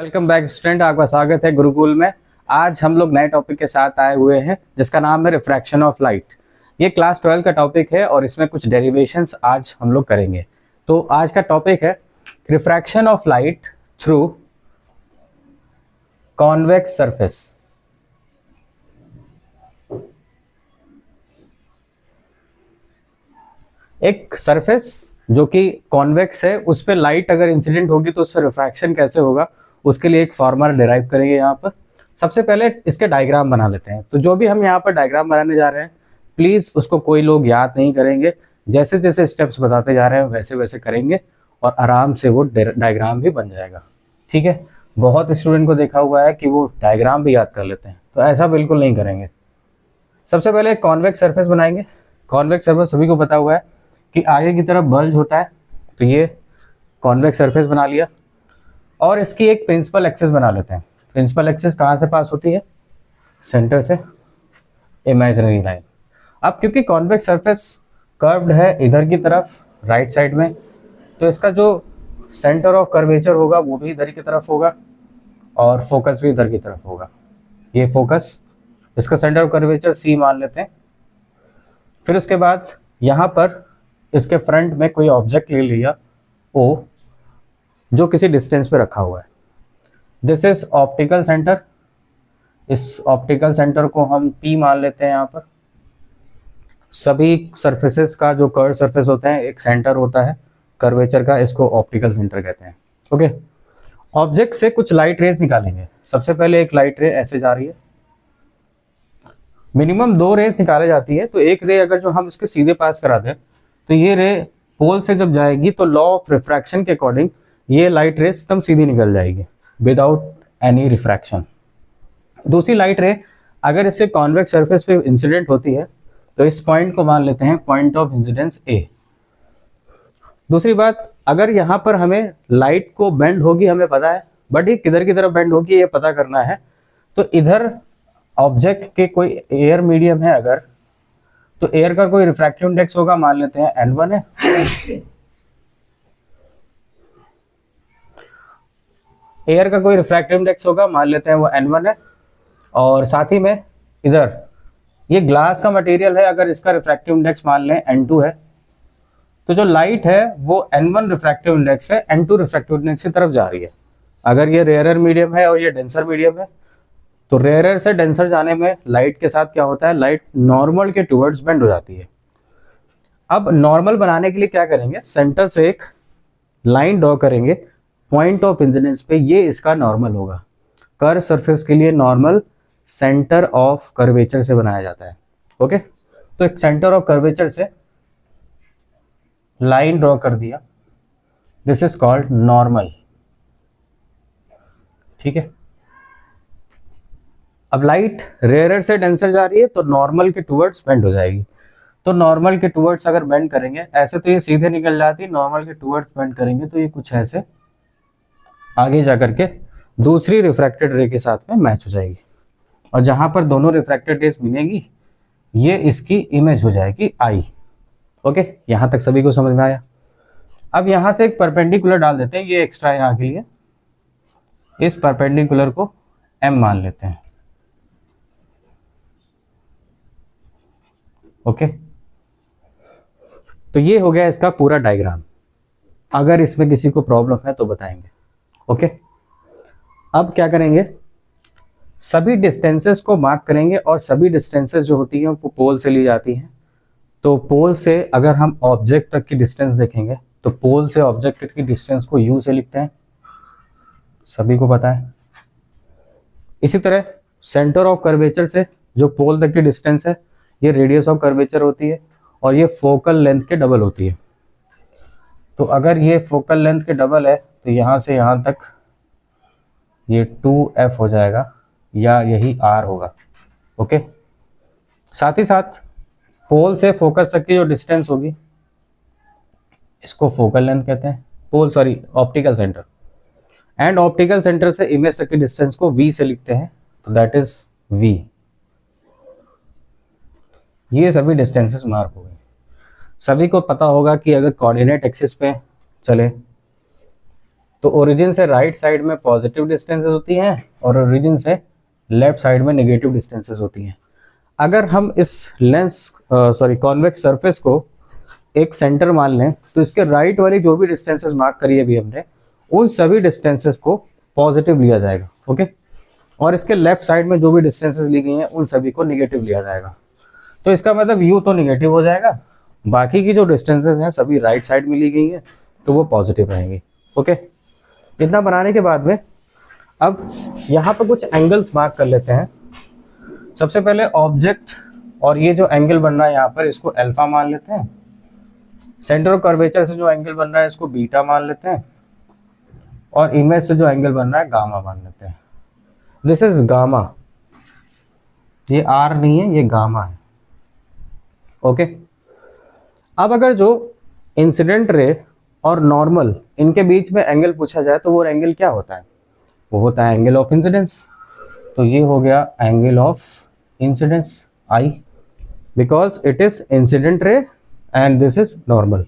Welcome back student, आपका स्वागत है गुरुकुल में। आज हम लोग नए टॉपिक के साथ आए हुए हैं जिसका नाम है रिफ्रैक्शन ऑफ लाइट। ये क्लास 12 का टॉपिक है और इसमें कुछ डेरिवेशंस आज हम लोग करेंगे। तो आज का टॉपिक है refraction of light through convex surface. एक सरफेस जो कि कॉन्वेक्स है, उस पर लाइट अगर इंसिडेंट होगी तो उस पर रिफ्रैक्शन कैसे होगा, उसके लिए एक फॉर्मूला डिराइव करेंगे। यहाँ पर सबसे पहले इसके डायग्राम बना लेते हैं। तो जो भी हम यहाँ पर डायग्राम बनाने जा रहे हैं, प्लीज़ उसको कोई लोग याद नहीं करेंगे, जैसे जैसे स्टेप्स बताते जा रहे हैं वैसे वैसे करेंगे और आराम से वो डायग्राम भी बन जाएगा। ठीक है, बहुत स्टूडेंट को देखा हुआ है कि वो डायग्राम भी याद कर लेते हैं, तो ऐसा बिल्कुल नहीं करेंगे। सबसे पहले एक कॉन्वेक्स सरफेस बनाएंगे। कॉन्वेक्स सरफेस सभी को पता हुआ है कि आगे की तरफ बल्ज होता है, तो ये कॉन्वेक्स सरफेस बना लिया। और इसकी एक प्रिंसिपल एक्सिस बना लेते हैं। प्रिंसिपल एक्सिस कहाँ से पास होती है? सेंटर से इमेजिनरी लाइन। अब क्योंकि कॉन्वेक्स सरफेस कर्व्ड है इधर की तरफ राइट साइड में, तो इसका जो सेंटर ऑफ कर्वेचर होगा वो भी इधर की तरफ होगा और फोकस भी इधर की तरफ होगा। ये फोकस, इसका सेंटर ऑफ कर्वेचर सी मान लेते हैं। फिर उसके बाद यहाँ पर इसके फ्रंट में कोई ऑब्जेक्ट ले लिया ओ, जो किसी डिस्टेंस पे रखा हुआ है। This is optical centre. इस ऑप्टिकल सेंटर को हम पी मान लेते हैं। यहाँ पर सभी सरफेसेस का जो कर्व सरफेस होते हैं एक सेंटर होता है कर्वेचर का, इसको ऑप्टिकल सेंटर कहते हैं। ओके, ऑब्जेक्ट से कुछ लाइट रेज निकालेंगे। सबसे पहले एक लाइट रे ऐसे जा रही है, मिनिमम 2 रेज निकाले जाती है। तो एक रे अगर जो हम इसके सीधे पास करा दें, तो ये रे पोल से जब जाएगी तो लॉ ऑफ रिफ्रैक्शन के अकॉर्डिंग ये लाइट रे एकदम सीधी निकल जाएगी विदाउट एनी रिफ्रैक्शन। दूसरी लाइट रे अगर इससे कॉन्वेक्स सरफेस पे इंसिडेंट होती है, तो इस पॉइंट को मान लेते हैं पॉइंट ऑफ इंसिडेंस ए। दूसरी बात, अगर यहाँ पर हमें लाइट को बेंड होगी हमें पता है, बट ये किधर की तरफ बेंड होगी ये पता करना है। तो इधर ऑब्जेक्ट के कोई एयर मीडियम है अगर, तो एयर का कोई रिफ्रैक्टिव इंडेक्स होगा, मान लेते हैं n1 है। एयर का कोई रिफ्रैक्टिव इंडेक्स होगा, मान लेते हैं वो n1 है। और साथ ही में इधर ये ग्लास का मटेरियल है, अगर इसका रिफ्रैक्टिव इंडेक्स मान लें n2 है, तो जो लाइट है वो n1 रिफ्रैक्टिव इंडेक्स है n2 रिफ्रैक्टिव इंडेक्स की तरफ जा रही है। अगर ये रेयरर मीडियम है और ये डेंसर मीडियम है, तो रेयरर से डेंसर जाने में लाइट के साथ क्या होता है, लाइट नॉर्मल के टुवर्ड्स बेंड हो जाती है। अब नॉर्मल बनाने के लिए क्या करेंगे, सेंटर से एक लाइन ड्रॉ करेंगे पॉइंट ऑफ इंसिडेंस पे, ये इसका नॉर्मल होगा। कर्व सरफेस के लिए नॉर्मल सेंटर ऑफ कर्वेचर से बनाया जाता है। ओके, तो एक सेंटर ऑफ कर्वेचर से लाइन ड्रॉ कर दिया, दिस इज कॉल्ड नॉर्मल। ठीक है, अब लाइट रेयरर से डेंसर जा रही है तो नॉर्मल के टुवर्ड्स बेंड हो जाएगी। तो नॉर्मल के टुवर्ड्स अगर बेंड करेंगे, ऐसे तो ये सीधे निकल जाती, नॉर्मल के टुवर्ड्स बेंड करेंगे तो ये कुछ ऐसे आगे जाकर के दूसरी रिफ्रैक्टेड रे के साथ में मैच हो जाएगी। और जहां पर दोनों रिफ्रैक्टेड रेज मिलेंगी ये इसकी इमेज हो जाएगी आई। ओके, यहां तक सभी को समझ में आया। अब यहां से एक परपेंडिकुलर डाल देते हैं, ये एक्स्ट्रा यहाँ के लिए। इस परपेंडिकुलर को एम मान लेते हैं। ओके, तो ये हो गया इसका पूरा डायग्राम। अगर इसमें किसी को प्रॉब्लम है तो बताएंगे। ओके, अब क्या करेंगे, सभी डिस्टेंसेस को मार्क करेंगे और सभी डिस्टेंसेस जो होती हैं वो पोल से ली जाती हैं। तो पोल से अगर हम ऑब्जेक्ट तक की डिस्टेंस देखेंगे तो पोल से ऑब्जेक्ट तक की डिस्टेंस को यू से लिखते हैं, सभी को पता है। इसी तरह सेंटर ऑफ कर्वेचर से जो पोल तक की डिस्टेंस है ये रेडियस ऑफ कर्वेचर होती है और ये फोकल लेंथ के डबल होती है। तो अगर ये फोकल लेंथ के डबल है तो यहाँ से यहाँ तक ये 2f हो जाएगा या यही r होगा। ओके, साथ ही साथ पोल से फोकस तक की जो डिस्टेंस होगी इसको फोकल लेंथ कहते हैं, optical centre. And optical centre से इमेज तक की डिस्टेंस को v से लिखते हैं, तो दैट इज v। ये सभी डिस्टेंसेस मार्क हो गए। सभी को पता होगा कि अगर कोऑर्डिनेट एक्सिस पे चले तो ओरिजिन से राइट साइड में पॉजिटिव डिस्टेंसेस होती हैं और ओरिजिन से लेफ्ट साइड में नेगेटिव डिस्टेंसेस होती हैं। अगर हम इस कॉन्वेक्स सरफेस को एक सेंटर मान लें तो इसके राइट वाली जो भी डिस्टेंसेस मार्क करी अभी हमने, उन सभी डिस्टेंसेस को पॉजिटिव लिया जाएगा। ओके, और इसके लेफ्ट साइड में जो भी डिस्टेंसेस ली गई हैं उन सभी को निगेटिव लिया जाएगा। तो इसका मतलब यू तो निगेटिव हो जाएगा, बाकी की जो डिस्टेंसेस हैं सभी राइट साइड में ली गई हैं तो वो पॉजिटिव रहेंगी। ओके, इतना बनाने के बाद में अब यहाँ पर कुछ एंगल्स मार्क कर लेते हैं। सबसे पहले ऑब्जेक्ट और ये जो एंगल बन रहा है यहाँ पर, इसको अल्फा मान लेते हैं। सेंटर ऑफ कर्वेचर से जो एंगल बन रहा है इसको बीटा मान लेते हैं, और इमेज से जो एंगल बन रहा है गामा मान लेते हैं। दिस इज गामा, ये आर नहीं है, ये गामा है। ओके, अब अगर जो इंसिडेंट रे और नॉर्मल इनके बीच में एंगल पूछा जाए तो वो एंगल क्या होता है? वो होता है एंगल ऑफ इंसिडेंस। तो ये हो गया angle of incidence I, because it is incident ray and this is normal.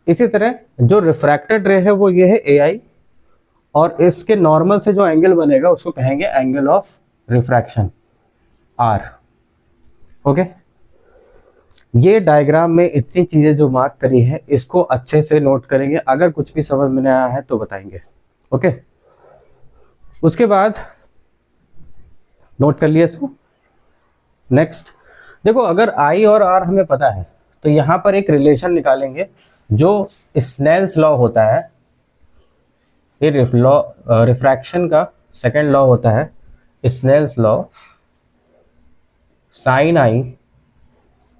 इसी तरह जो रिफ्रैक्टेड रे है वो ये है ए आई, और इसके नॉर्मल से जो एंगल बनेगा उसको कहेंगे angle of refraction R. Okay, ये डायग्राम में इतनी चीजें जो मार्क करी है इसको अच्छे से नोट करेंगे, अगर कुछ भी समझ में नहीं आया है तो बताएंगे। ओके, उसके बाद नोट कर लिया इसको। नेक्स्ट देखो, अगर आई और आर हमें पता है तो यहाँ पर एक रिलेशन निकालेंगे जो स्नेल्स लॉ होता है। ये रिफ्रैक्शन का सेकेंड लॉ होता है, Snell's law, sine I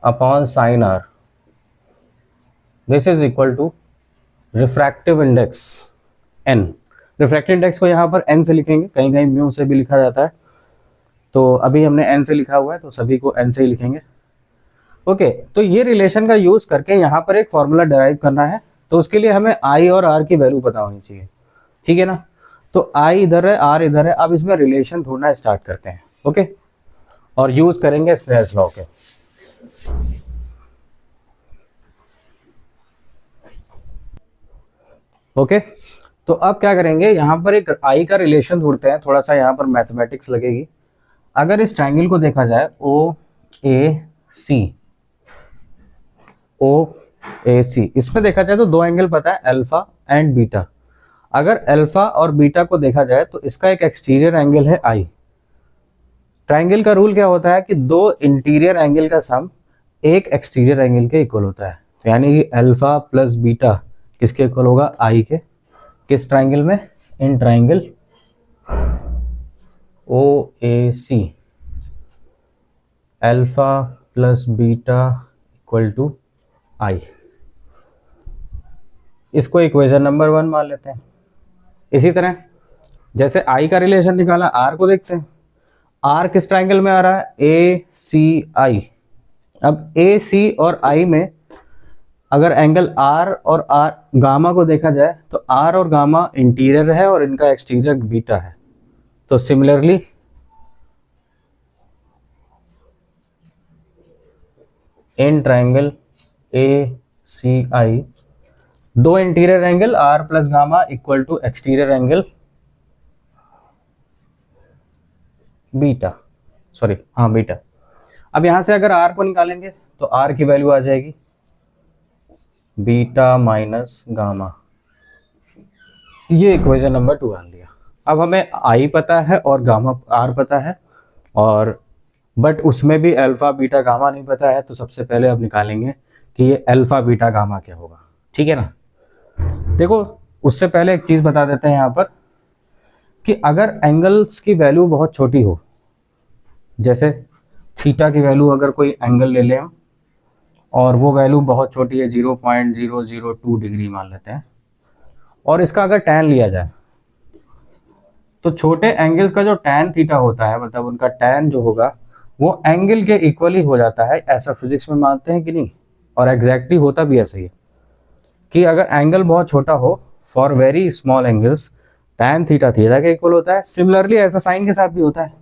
upon sine R, this is equal to refractive index N. Refractive index को यहाँ पर एन से लिखेंगे, कहीं कहीं म्यू से भी लिखा जाता है, तो अभी हमने एन से लिखा हुआ है तो सभी को एन से ही लिखेंगे। ओके, तो ये रिलेशन का यूज करके यहाँ पर एक फॉर्मूला डिराइव करना है, तो उसके लिए हमें आई और आर की वैल्यू पता होनी चाहिए। ठीक है ना, तो आई इधर है, आर इधर है। अब इसमें रिलेशन ढूंढना स्टार्ट करते हैं। ओके, और यूज करेंगे स्नेल्स लॉ के। ओके, तो अब क्या करेंगे, यहाँ पर एक आई का रिलेशन ढूंढते हैं। थोड़ा सा यहाँ पर मैथमेटिक्स लगेगी। अगर इस ट्रायंगल को देखा जाए ओ ए सी, ओ ए सी, इसमें देखा जाए तो दो एंगल पता है, अल्फा एंड बीटा। अगर अल्फा और बीटा को देखा जाए तो इसका एक एक्सटीरियर एंगल है आई। ट्रायंगल का रूल क्या होता है कि दो इंटीरियर एंगल का सम एक एक्सटीरियर एंगल के इक्वल होता है। तो यानी कि अल्फा प्लस बीटा किसके इक्वल होगा? आई के। किस ट्रायंगल में? In triangle O A C, alpha plus beta equal to I. इसको इक्वेशन नंबर 1 मान लेते हैं। इसी तरह जैसे आई का रिलेशन निकाला, आर को देखते हैं। आर किस ट्रायंगल में आ रहा है? ए सी आई। अब ए सी और आई में अगर एंगल आर और आर गामा को देखा जाए तो आर और गामा इंटीरियर है और इनका एक्सटीरियर बीटा है। तो similarly in triangle A C I, दो interior angle R plus gamma equal to exterior angle beta, sorry हाँ बीटा। अब यहां से अगर आर को निकालेंगे तो आर की वैल्यू आ जाएगी बीटा माइनस गामा। ये इक्वेशन नंबर 2 मान लिया। अब हमें आई पता है और गामा आर पता है, और बट उसमें भी अल्फा बीटा गामा नहीं पता है। तो सबसे पहले अब निकालेंगे कि ये अल्फा बीटा गामा क्या होगा। ठीक है ना, देखो उससे पहले एक चीज बता देते हैं यहाँ पर कि अगर एंगल्स की वैल्यू बहुत छोटी हो, जैसे थीटा की वैल्यू अगर कोई एंगल ले लें और वो वैल्यू बहुत छोटी है, 0.002 डिग्री मान लेते हैं, और इसका अगर टैन लिया जाए तो छोटे एंगल्स का जो टैन थीटा होता है, मतलब उनका टैन जो होगा वो एंगल के इक्वली हो जाता है। ऐसा फिजिक्स में मानते हैं कि नहीं, और एग्जैक्टली होता भी ऐसा ही है कि अगर एंगल बहुत छोटा हो, for very small angles tan theta theta के इक्वल होता है। सिमिलरली ऐसा साइन के साथ भी होता है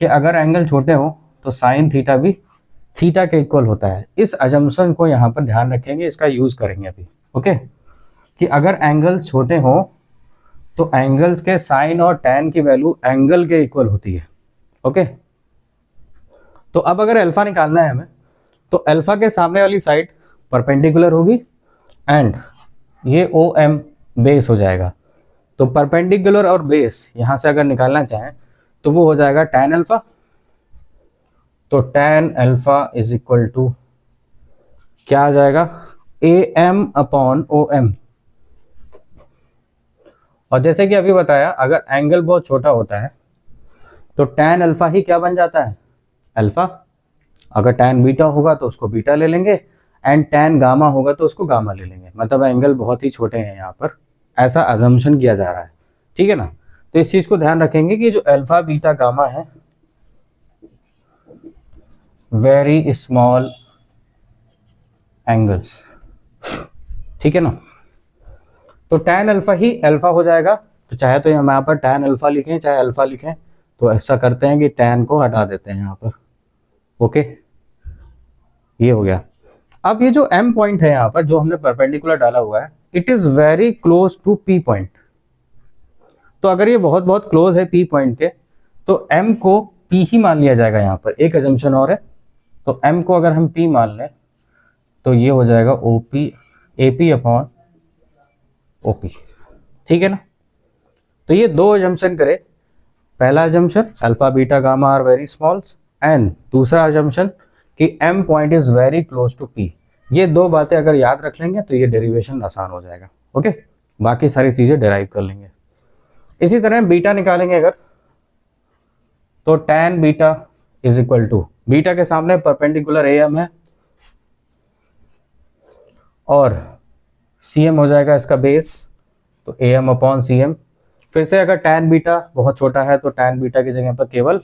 कि अगर एंगल छोटे हो तो साइन थीटा भी थीटा के इक्वल होता है। इस अजम्पशन को यहाँ पर ध्यान रखेंगे, इसका यूज करेंगे अभी। ओके, कि अगर एंगल्स छोटे हो तो एंगल्स के साइन और टैन की वैल्यू एंगल के इक्वल होती है। ओके, तो अब अगर अल्फा निकालना है हमें, तो अल्फा के सामने वाली साइड परपेंडिकुलर होगी एंड ये ओ एम बेस हो जाएगा। तो परपेंडिकुलर और बेस यहां से अगर निकालना चाहें तो वो हो जाएगा टैन अल्फा। तो tan alpha is equal to क्या आ जाएगा, A M upon O M. और जैसे कि अभी बताया, अगर एंगल बहुत छोटा होता है तो टैन अल्फा ही क्या बन जाता है, अल्फा। अगर टैन बीटा होगा तो उसको बीटा ले लेंगे एंड टैन गामा होगा तो उसको गामा ले लेंगे। मतलब एंगल बहुत ही छोटे हैं यहाँ पर, ऐसा अजम्पशन किया जा रहा है, ठीक है ना। तो इस चीज को ध्यान रखेंगे कि जो अल्फा बीटा गामा है, वेरी स्मॉल एंगल्स, ठीक है ना। तो टैन अल्फा ही अल्फा हो जाएगा। तो चाहे तो हम यहाँ पर टैन अल्फा लिखें चाहे अल्फा लिखें, तो ऐसा करते हैं कि टैन को हटा देते हैं यहाँ पर। ओके, ये हो गया। अब ये जो एम पॉइंट है यहाँ पर जो हमने परपेंडिकुलर डाला हुआ है, it is very close to P point. तो अगर ये बहुत बहुत क्लोज है पी पॉइंट के, तो एम को पी ही मान लिया जाएगा। यहाँ पर एक अजम्पशन और है, तो एम को अगर हम पी मान लें तो ये हो जाएगा O P, A P upon O P, ठीक है ना। तो ये दो अजम्पशन करे, पहला assumption alpha beta gamma are very smalls and दूसरा अजम्पशन कि M point is very close to P. ये दो बातें अगर याद रख लेंगे तो ये डेरिवेशन आसान हो जाएगा। ओके, बाकी सारी चीजें डेराइव कर लेंगे। इसी तरह बीटा निकालेंगे अगर, तो tan beta is equal to, beta के सामने परपेंडिकुलर ए एम है और सी एम हो जाएगा इसका बेस, तो A M upon C M. फिर से अगर tan बीटा बहुत छोटा है तो tan बीटा की जगह पर केवल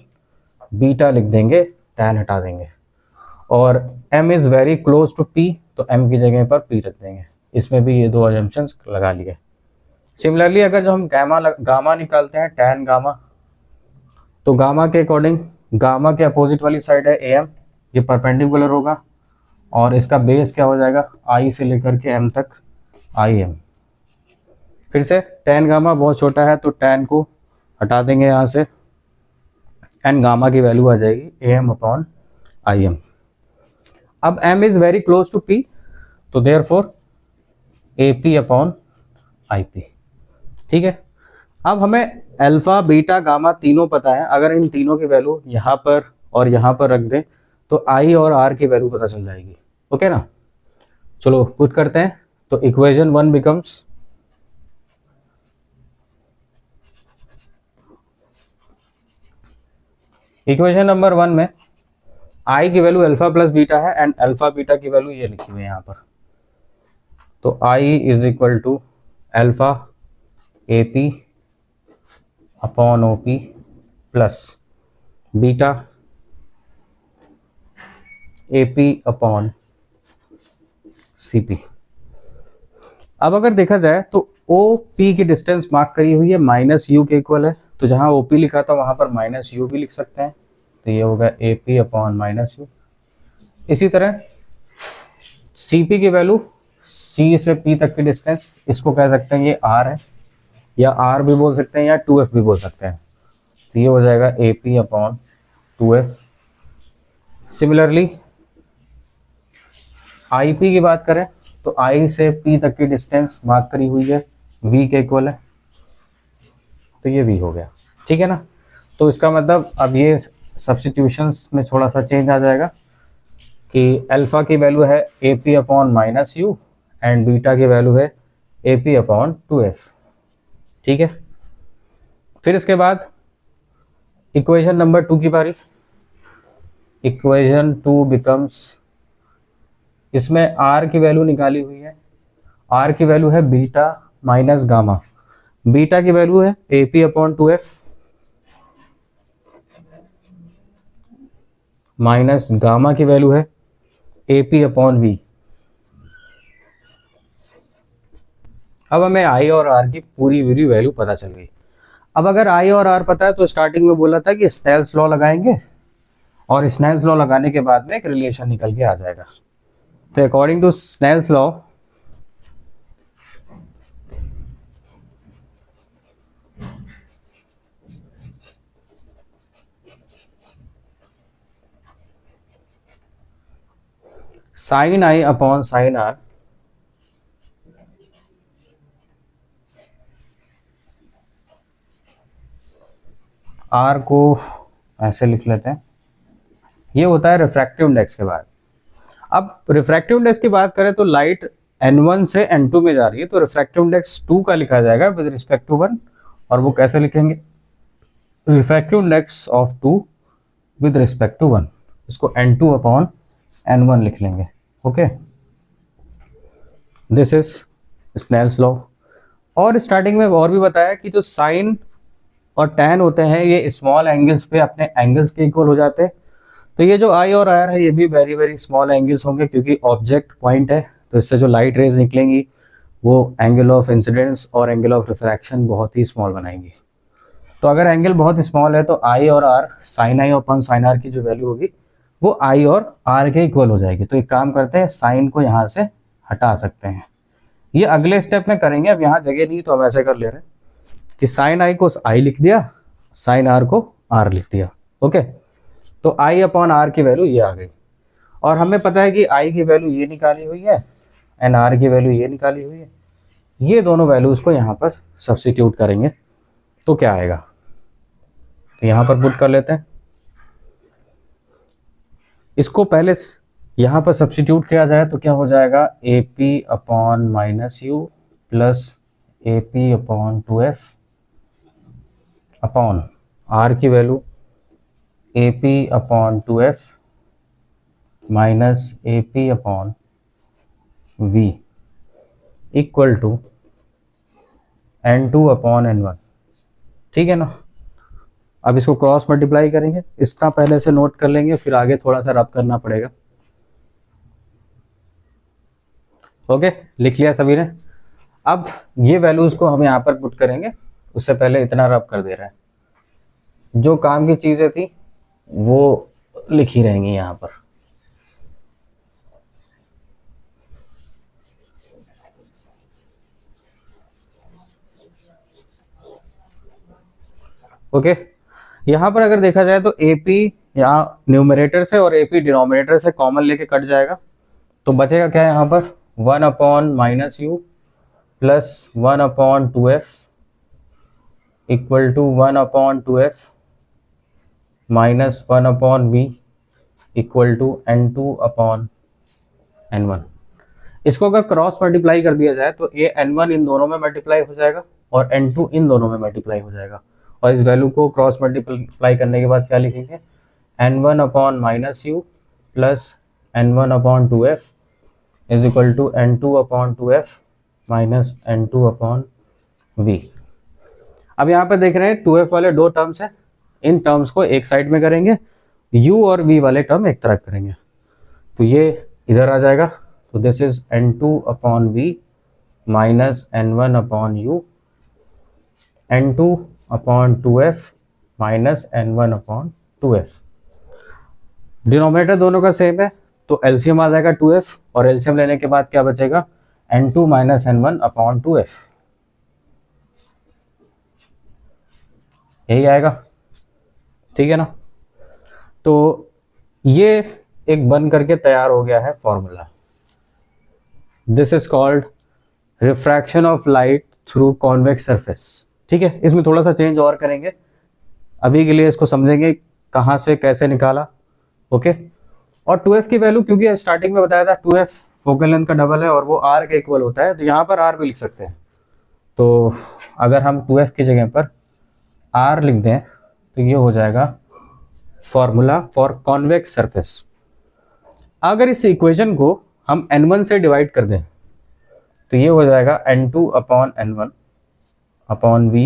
बीटा लिख देंगे, tan हटा देंगे। और m is very close to p, तो m की जगह पर p रख देंगे। इसमें भी ये दो अजम्पशंस लगा लिए। सिमिलरली अगर जो हम गामा निकालते हैं tan गामा, तो गामा के अकॉर्डिंग गामा के अपोजिट वाली साइड है am, ये परपेंडिकुलर होगा और इसका बेस क्या हो जाएगा, i से लेकर के m तक im। फिर से tan गामा बहुत छोटा है तो tan को हटा देंगे यहाँ से एंड गामा की वैल्यू आ जाएगी am अपॉन im। अब m is very close to p, तो देयरफॉर ap अपॉन ip, ठीक है। अब हमें अल्फा बीटा गामा तीनों पता है, अगर इन तीनों की वैल्यू यहाँ पर और यहाँ पर रख दें तो i और r की वैल्यू पता चल जाएगी। ओके ना, चलो पुट करते हैं। तो इक्वेशन 1 बिकम्स, इक्वेशन नंबर 1 में i की वैल्यू अल्फा प्लस बीटा है एंड अल्फा बीटा की वैल्यू ये लिखी हुई है यहाँ पर। तो i is equal to alpha A P upon O P plus beta A P upon C P. अब अगर देखा जाए तो ओ पी की डिस्टेंस मार्क करी हुई है माइनस यू के इक्वल है, तो जहां ओ पी लिखा था वहां पर माइनस यू भी लिख सकते हैं, तो ये होगा ए पी अपॉन माइनस यू। इसी तरह सी पी की वैल्यू, सी से पी तक की डिस्टेंस, इसको कह सकते हैं ये आर है, या आर भी बोल सकते हैं या 2f भी बोल सकते हैं, तो ये हो जाएगा A P upon 2f। Similarly I P की बात करें तो आई से पी तक की डिस्टेंस मार्क करी हुई है, वी के इक्वल है, तो ये वी हो गया, ठीक है ना। तो इसका मतलब अब ये सब्स्टिट्यूशंस में थोड़ा सा चेंज आ जाएगा कि अल्फा की वैल्यू है ए P upon minus you and beta की वैल्यू है ए पी अपॉन 2f, ठीक है। फिर इसके बाद इक्वेशन नंबर 2 की बारी। इक्वेशन 2 बिकम्स, इसमें r की वैल्यू निकाली हुई है, r की वैल्यू है बीटा माइनस गामा, बीटा की वैल्यू है ए P upon 2f minus gamma की वैल्यू है ए पी अपॉन वी। अब हमें आई और आर की पूरी वैल्यू पता चल गई। अब अगर आई और आर पता है तो स्टार्टिंग में बोला था कि स्नेल्स लॉ लगाएंगे और स्नेल्स लॉ लगाने के बाद में एक रिलेशन निकल के आ जाएगा। तो according to Snell's law, sine I upon sine R R को ऐसे लिख लेते हैं, ये होता है रिफ्रैक्टिव इंडेक्स के बाद। अब रिफ्रैक्टिव इंडेक्स की बात करें तो लाइट n1 से n2 में जा रही है, तो रिफ्रैक्टिव इंडेक्स 2 का लिखा जाएगा विद रिस्पेक्ट टू 1। और वो कैसे लिखेंगे, refractive index of 2 with respect to 1, इसको n2 अपॉन n1 लिख लेंगे। Okay, this is Snell's law. और स्टार्टिंग में और भी बताया कि जो साइन और टैन होते हैं ये स्मॉल एंगल्स पे अपने एंगल्स के इक्वल हो जाते हैं। तो ये जो आई और आर है ये भी वेरी वेरी स्मॉल एंगल्स होंगे, क्योंकि ऑब्जेक्ट पॉइंट है, तो इससे जो लाइट रेज निकलेंगी वो एंगल ऑफ इंसिडेंस और एंगल ऑफ रिफ्रैक्शन बहुत ही स्मॉल बनाएंगी। तो अगर एंगल बहुत स्मॉल है तो आई और R, sine I upon sine R की जो वैल्यू होगी वो आई और आर के इक्वल हो जाएगी। तो एक काम करते हैं, साइन को यहाँ से हटा सकते हैं, ये अगले स्टेप में करेंगे, अब यहाँ जगह नहीं तो हम ऐसे कर ले रहे हैं कि साइन आई को आई लिख दिया, साइन आर को आर लिख दिया। ओके, तो आई अपॉन आर की वैल्यू ये आ गई, और हमें पता है कि आई की वैल्यू ये निकाली हुई है एंड आर की वैल्यू ये निकाली हुई है। ये दोनों वैल्यूज को यहाँ पर सब्स्टिट्यूट करेंगे तो क्या आएगा, तो यहाँ पर पुट कर लेते हैं। इसको पहले यहाँ पर सब्स्टिट्यूट किया जाए तो क्या हो जाएगा, A P upon minus U plus A P upon 2f upon R की value A P upon 2f minus A P upon v equal to n2 upon n1। ठीक है ना। अब इसको क्रॉस मल्टीप्लाई करेंगे, इसका पहले से नोट कर लेंगे, फिर आगे थोड़ा सा रब करना पड़ेगा। ओके, लिख लिया सभी ने। अब ये वैल्यूज को हम यहाँ पर पुट करेंगे, उससे पहले इतना रब कर दे रहा है, जो काम की चीजें थी वो लिखी रहेंगी यहाँ पर। ओके, यहाँ पर अगर देखा जाए तो AP यहाँ न्यूमरेटर से और AP डिनोमिनेटर से कॉमन लेके कट जाएगा, तो बचेगा क्या है यहाँ पर, 1 upon minus U plus 1 upon 2f equal to 1 upon 2f minus 1 upon v equal to n2 upon n1। इसको अगर क्रॉस मल्टीप्लाई कर दिया जाए तो ये n1 इन दोनों में मल्टीप्लाई हो जाएगा और n2 इन दोनों में मल्टीप्लाई हो जाएगा, और इस वैल्यू को क्रॉस मल्टीप्लाई करने के बाद क्या लिखेंगे, n1 upon minus U plus n1 upon 2f is equal to n2 upon 2f minus n2 upon v। अब यहाँ पे देख रहे हैं 2f वाले दो टर्म्स हैं, इन टर्म्स को एक साइड में करेंगे, u और v वाले टर्म एक तरफ करेंगे, तो ये इधर आ जाएगा। तो this is n2 upon v minus n1 upon u, n2 upon 2f minus n1 upon 2f। Denominator दोनों का सेम है तो एलसीएम आ जाएगा 2f, और एलसीएम लेने के बाद क्या बचेगा, n2 minus n1 upon 2f, यही आएगा। ठीक है ना। तो ये एक बन करके तैयार हो गया है formula. This is called refraction of light through convex surface. ठीक है, इसमें थोड़ा सा चेंज और करेंगे, अभी के लिए इसको समझेंगे कहाँ से कैसे निकाला। ओके, और 2f की वैल्यू क्योंकि स्टार्टिंग में बताया था 2f फोकल लेंथ का डबल है और वो r के इक्वल होता है, तो यहाँ पर r भी लिख सकते हैं। तो अगर हम 2f की जगह पर r लिख दें तो ये हो जाएगा फॉर्मूला फॉर कॉन्वेक्स सरफेस। अगर इस इक्वेशन को हम n1 से डिवाइड कर दें तो ये हो जाएगा n2 upon n1 upon v,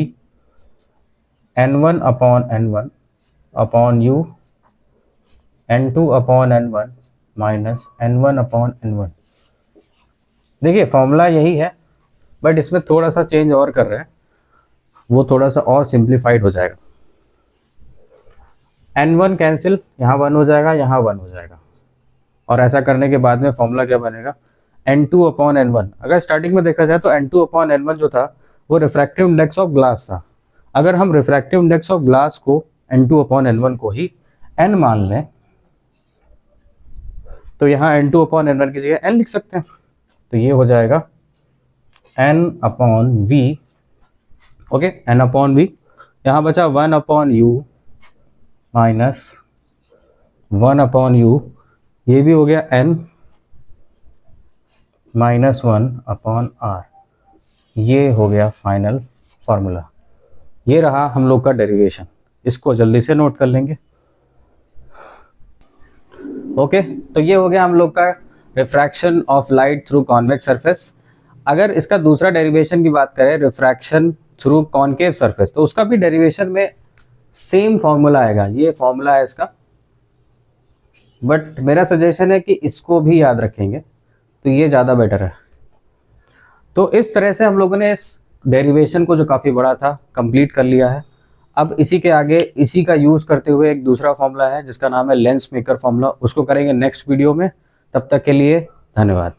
n1 upon n1 upon u, n2 upon n1 minus n1 upon n1। देखिए फॉर्मूला यही है, बट इसमें थोड़ा सा चेंज और कर रहे हैं, वो थोड़ा सा और सिंप्लीफाइड हो जाएगा। n1 कैंसिल, यहाँ 1 हो जाएगा, यहाँ 1 हो जाएगा, और ऐसा करने के बाद में फॉर्मूला क्या बनेगा, n2 अपॉन n1। अगर स्टार्टिंग में देखा जाए तो n2 अपॉन n1 जो था वो रिफ्रैक्टिव इंडेक्स ऑफ ग्लास था। अगर हम रिफ्रैक्टिव इंडेक्स ऑफ ग्लास को n2 अपॉन n1 को ही n मान लें तो यहाँ n2/n1 की जगह n लिख सकते हैं, तो ये हो जाएगा n/v। Okay, n/v। यहाँ बचा 1/u माइनस 1/u, ये भी हो गया n माइनस 1/r। ये हो गया फाइनल फार्मूला। ये रहा हम लोग का डेरिवेशन, इसको जल्दी से नोट कर लेंगे। ओके, तो ये हो गया हम लोग का refraction of light through convex surface. अगर इसका दूसरा डेरिवेशन की बात करें, रिफ्रैक्शन थ्रू कॉनकेव सरफेस, तो उसका भी डेरिवेशन में सेम फॉर्मूला आएगा। ये फॉर्मूला है इसका, बट मेरा सजेशन है कि इसको भी याद रखेंगे तो ये ज़्यादा बेटर है। तो इस तरह से हम लोगों ने इस डेरिवेशन को, जो काफ़ी बड़ा था, कंप्लीट कर लिया है। अब इसी के आगे इसी का यूज़ करते हुए एक दूसरा फॉर्मूला है जिसका नाम है लेंस मेकर फॉर्मूला, उसको करेंगे नेक्स्ट वीडियो में। तब तक के लिए धन्यवाद।